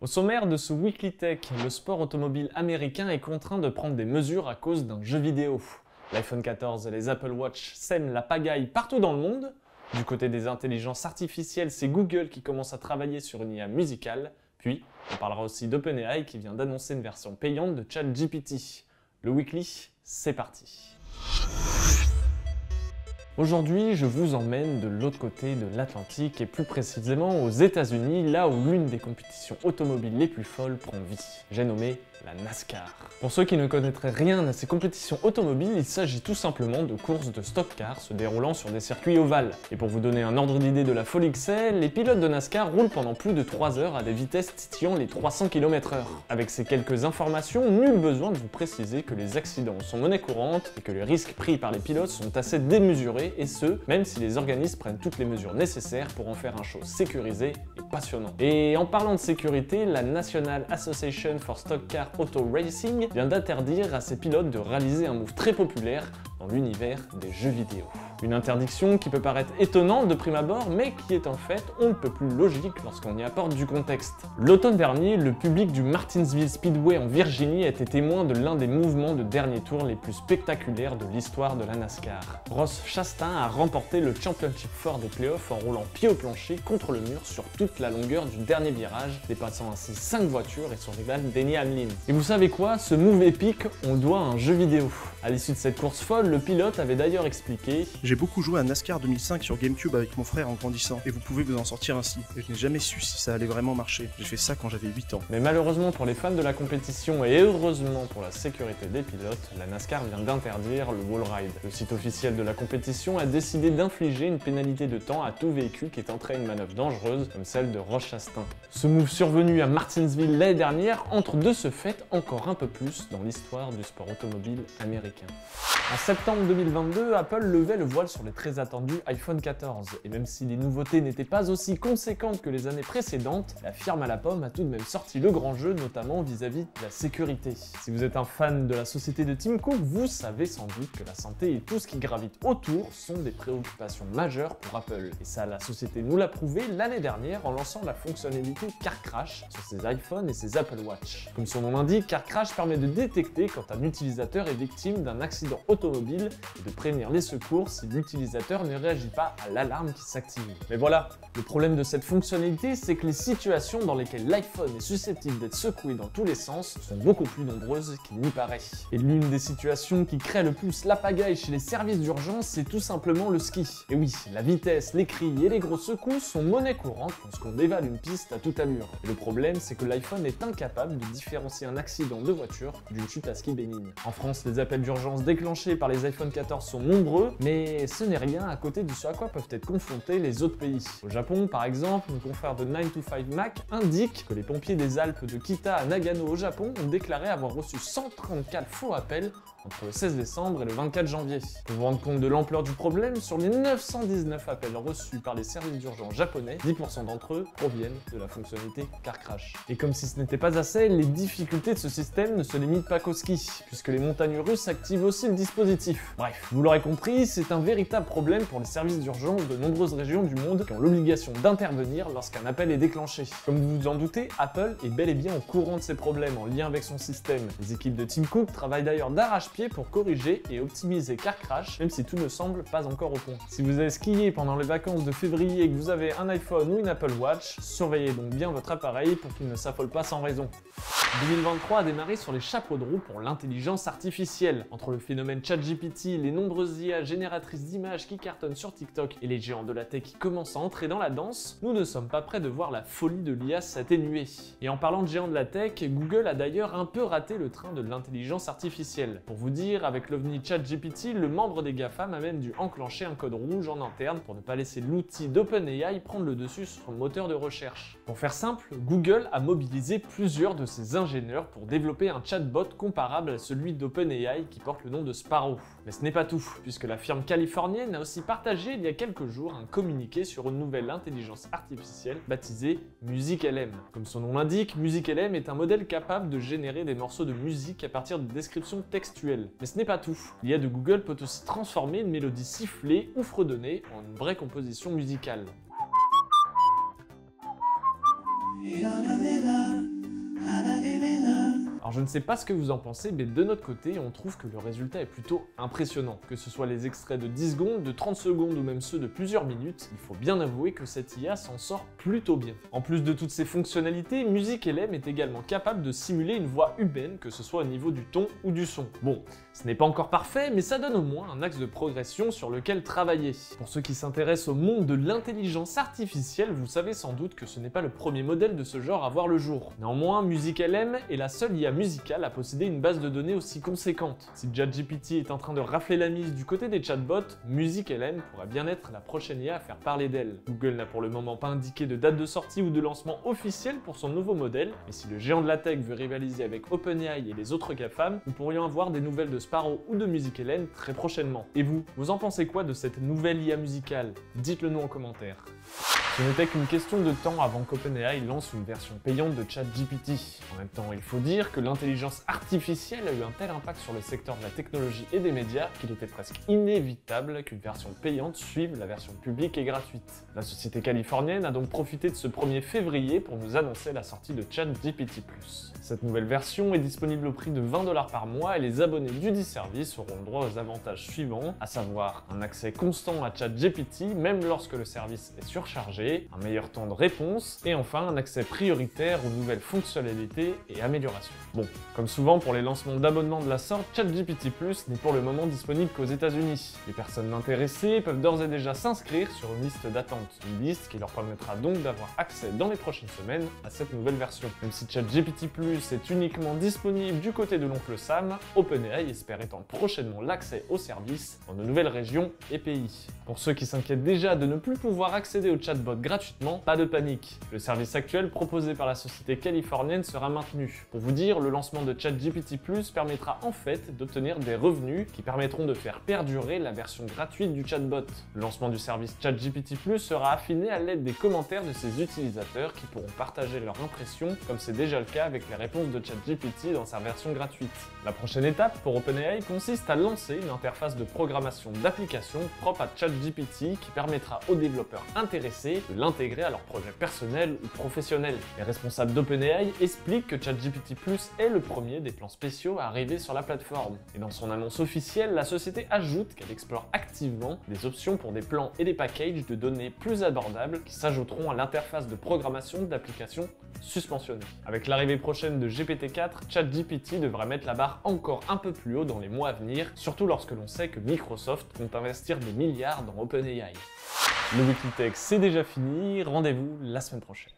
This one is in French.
Au sommaire de ce Weekly Tech, le sport automobile américain est contraint de prendre des mesures à cause d'un jeu vidéo. L'iPhone 14 et les Apple Watch sèment la pagaille partout dans le monde. Du côté des intelligences artificielles, c'est Google qui commence à travailler sur une IA musicale. Puis, on parlera aussi d'OpenAI qui vient d'annoncer une version payante de ChatGPT. Le Weekly, c'est parti. Aujourd'hui, je vous emmène de l'autre côté de l'Atlantique et plus précisément aux États-Unis, là où l'une des compétitions automobiles les plus folles prend vie. J'ai nommé la NASCAR. Pour ceux qui ne connaîtraient rien à ces compétitions automobiles, il s'agit tout simplement de courses de stock car se déroulant sur des circuits ovales. Et pour vous donner un ordre d'idée de la folie que c'est, les pilotes de NASCAR roulent pendant plus de 3 heures à des vitesses titillant les 300 km/h. Avec ces quelques informations, nul besoin de vous préciser que les accidents sont monnaie courante et que les risques pris par les pilotes sont assez démesurés, et ce, même si les organismes prennent toutes les mesures nécessaires pour en faire un show sécurisé et passionnant. Et en parlant de sécurité, la National Association for Stock Car Auto Racing vient d'interdire à ses pilotes de réaliser un move très populaire dans l'univers des jeux vidéo. Une interdiction qui peut paraître étonnante de prime abord, mais qui est en fait on ne peut plus logique lorsqu'on y apporte du contexte. L'automne dernier, le public du Martinsville Speedway en Virginie a été témoin de l'un des mouvements de dernier tour les plus spectaculaires de l'histoire de la NASCAR. Ross Chastain a remporté le Championship 4 des playoffs en roulant pied au plancher contre le mur sur toute la longueur du dernier virage, dépassant ainsi 5 voitures et son rival Denny Hamlin. Et vous savez quoi? Ce move épique, on doit à un jeu vidéo. À l'issue de cette course folle, le pilote avait d'ailleurs expliqué: J'ai beaucoup joué à NASCAR 2005 sur GameCube avec mon frère en grandissant, et vous pouvez vous en sortir ainsi. Et je n'ai jamais su si ça allait vraiment marcher. J'ai fait ça quand j'avais 8 ans. Mais malheureusement pour les fans de la compétition et heureusement pour la sécurité des pilotes, la NASCAR vient d'interdire le wall ride. Le site officiel de la compétition a décidé d'infliger une pénalité de temps à tout véhicule qui tenterait une manœuvre dangereuse comme celle de Ross Chastain. Ce move survenu à Martinsville l'année dernière entre de ce fait encore un peu plus dans l'histoire du sport automobile américain. En septembre 2022, Apple levait le voile sur les très attendus iPhone 14. Et même si les nouveautés n'étaient pas aussi conséquentes que les années précédentes, la firme à la pomme a tout de même sorti le grand jeu, notamment vis-à-vis de la sécurité. Si vous êtes un fan de la société de Tim Cook, vous savez sans doute que la santé et tout ce qui gravite autour sont des préoccupations majeures pour Apple. Et ça, la société nous l'a prouvé l'année dernière en lançant la fonctionnalité Car Crash sur ses iPhones et ses Apple Watch. Comme son nom l'indique, Car Crash permet de détecter quand un utilisateur est victime d'un accident automobile et de prévenir les secours si l'utilisateur ne réagit pas à l'alarme qui s'active. Mais voilà, le problème de cette fonctionnalité, c'est que les situations dans lesquelles l'iPhone est susceptible d'être secoué dans tous les sens sont beaucoup plus nombreuses qu'il n'y paraît. Et l'une des situations qui crée le plus la pagaille chez les services d'urgence, c'est tout simplement le ski. Et oui, la vitesse, les cris et les gros secousses sont monnaie courante lorsqu'on dévale une piste à toute allure. Et le problème, c'est que l'iPhone est incapable de différencier un accident de voiture d'une chute à ski bénigne. En France, les appels d'urgence déclenchés par les iPhone 14 sont nombreux, mais ce n'est rien à côté de ce à quoi peuvent être confrontés les autres pays. Au Japon, par exemple, nos confrères de 9to5Mac indiquent que les pompiers des Alpes de Kita à Nagano au Japon ont déclaré avoir reçu 134 faux appels entre le 16 décembre et le 24 janvier. Pour vous rendre compte de l'ampleur du problème, sur les 919 appels reçus par les services d'urgence japonais, 10% d'entre eux proviennent de la fonctionnalité Car Crash. Et comme si ce n'était pas assez, les difficultés de ce système ne se limitent pas qu'au ski, puisque les montagnes russes activent aussi le dispositif. Bref, vous l'aurez compris, c'est un véritable problème pour les services d'urgence de nombreuses régions du monde qui ont l'obligation d'intervenir lorsqu'un appel est déclenché. Comme vous vous en doutez, Apple est bel et bien au courant de ces problèmes en lien avec son système. Les équipes de Tim Cook travaillent d'ailleurs d'arrache-pied pour corriger et optimiser Car Crash, même si tout ne semble pas encore au point. Si vous avez skié pendant les vacances de février et que vous avez un iPhone ou une Apple Watch, surveillez donc bien votre appareil pour qu'il ne s'affole pas sans raison. 2023 a démarré sur les chapeaux de roue pour l'intelligence artificielle. Entre le phénomène ChatGPT, les nombreuses IA génératrices d'images qui cartonnent sur TikTok et les géants de la tech qui commencent à entrer dans la danse, nous ne sommes pas prêts de voir la folie de l'IA s'atténuer. Et en parlant de géants de la tech, Google a d'ailleurs un peu raté le train de l'intelligence artificielle. Pour vous dire, avec l'OVNI ChatGPT, le membre des GAFAM a même dû enclencher un code rouge en interne pour ne pas laisser l'outil d'OpenAI prendre le dessus sur le moteur de recherche. Pour faire simple, Google a mobilisé plusieurs de ses ingénieurs pour développer un chatbot comparable à celui d'OpenAI qui porte le nom de Sparrow. Mais ce n'est pas tout, puisque la firme californienne a aussi partagé il y a quelques jours un communiqué sur une nouvelle intelligence artificielle baptisée MusicLM. Comme son nom l'indique, MusicLM est un modèle capable de générer des morceaux de musique à partir de descriptions textuelles. Mais ce n'est pas tout. L'IA de Google peut aussi transformer une mélodie sifflée ou fredonnée en une vraie composition musicale. Alors je ne sais pas ce que vous en pensez, mais de notre côté, on trouve que le résultat est plutôt impressionnant. Que ce soit les extraits de 10 secondes, de 30 secondes ou même ceux de plusieurs minutes, il faut bien avouer que cette IA s'en sort plutôt bien. En plus de toutes ces fonctionnalités, Musical.ly est également capable de simuler une voix humaine, que ce soit au niveau du ton ou du son. Bon, ce n'est pas encore parfait, mais ça donne au moins un axe de progression sur lequel travailler. Pour ceux qui s'intéressent au monde de l'intelligence artificielle, vous savez sans doute que ce n'est pas le premier modèle de ce genre à voir le jour. Néanmoins, Musical.ly est la seule IA musicale à posséder une base de données aussi conséquente. Si ChatGPT est en train de rafler la mise du côté des chatbots, Musical.ly pourrait bien être la prochaine IA à faire parler d'elle. Google n'a pour le moment pas indiqué de date de sortie ou de lancement officiel pour son nouveau modèle, mais si le géant de la tech veut rivaliser avec OpenAI et les autres GAFAM, nous pourrions avoir des nouvelles de Sparrow ou de Musical.ly très prochainement. Et vous en pensez quoi de cette nouvelle IA musicale? Dites-le nous en commentaire. Ce n'était qu'une question de temps avant qu'OpenAI lance une version payante de ChatGPT. En même temps, il faut dire que l'intelligence artificielle a eu un tel impact sur le secteur de la technologie et des médias qu'il était presque inévitable qu'une version payante suive la version publique et gratuite. La société californienne a donc profité de ce 1er février pour nous annoncer la sortie de ChatGPT+. Cette nouvelle version est disponible au prix de 20 $ par mois et les abonnés du dit service auront le droit aux avantages suivants, à savoir un accès constant à ChatGPT même lorsque le service est surchargé, un meilleur temps de réponse et enfin un accès prioritaire aux nouvelles fonctionnalités et améliorations. Bon, comme souvent pour les lancements d'abonnements de la sorte, ChatGPT+ n'est pour le moment disponible qu'aux États-Unis. Les personnes intéressées peuvent d'ores et déjà s'inscrire sur une liste d'attente, une liste qui leur permettra donc d'avoir accès dans les prochaines semaines à cette nouvelle version. Même si ChatGPT+ est uniquement disponible du côté de l'oncle Sam, OpenAI espère étendre prochainement l'accès au service dans de nouvelles régions et pays. Pour ceux qui s'inquiètent déjà de ne plus pouvoir accéder au chatbot gratuitement, pas de panique. Le service actuel proposé par la société californienne sera maintenu. Pour vous dire, le lancement de ChatGPT+ permettra en fait d'obtenir des revenus qui permettront de faire perdurer la version gratuite du chatbot. Le lancement du service ChatGPT+ sera affiné à l'aide des commentaires de ses utilisateurs qui pourront partager leurs impressions comme c'est déjà le cas avec les réponses de ChatGPT dans sa version gratuite. La prochaine étape pour OpenAI consiste à lancer une interface de programmation d'application propre à ChatGPT qui permettra aux développeurs intéressés de l'intégrer à leur projet personnel ou professionnel. Les responsables d'OpenAI expliquent que ChatGPT+ est le premier des plans spéciaux à arriver sur la plateforme. Et dans son annonce officielle, la société ajoute qu'elle explore activement des options pour des plans et des packages de données plus abordables qui s'ajouteront à l'interface de programmation d'applications suspensionnée. Avec l'arrivée prochaine de GPT-4, ChatGPT devrait mettre la barre encore un peu plus haut dans les mois à venir, surtout lorsque l'on sait que Microsoft compte investir des milliards dans OpenAI. Le Weekly Tech, c'est déjà fini, rendez-vous la semaine prochaine.